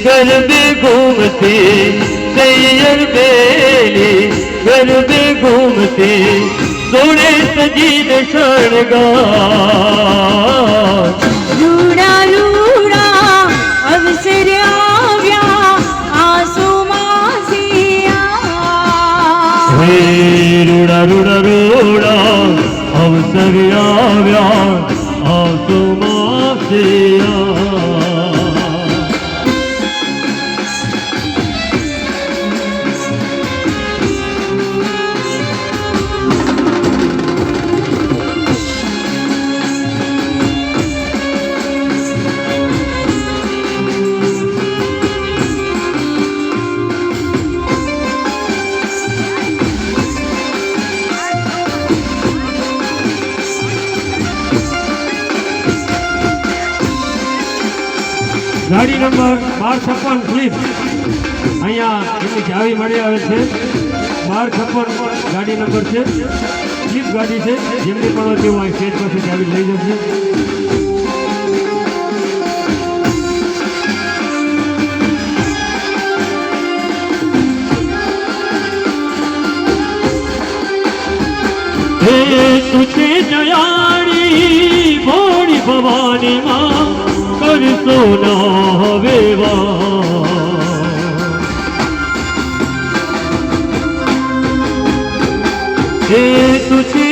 गरबे घूमती सैयर बेली गरबे घूमती सोने सजीद शणगार रूड़ा रूड़ा अवसर आव्या आंसू मासिया रूड़ा रूड़ा रूड़ा अवसर आव्या आंसू मासिया ગાડી નંબર 1256 સ્લીપ અહીંયા એની ચાવી મળી આવે છે 1256 ગાડી નંબર છે સ્લીપ ગાડી છે જેમની પણ તેઓ અહીં સ્ટેજ પાસે ચાવી લઈ જશે तुझे जयाणी भोड़ी भवानी माँ कर सोना वेवा तुझे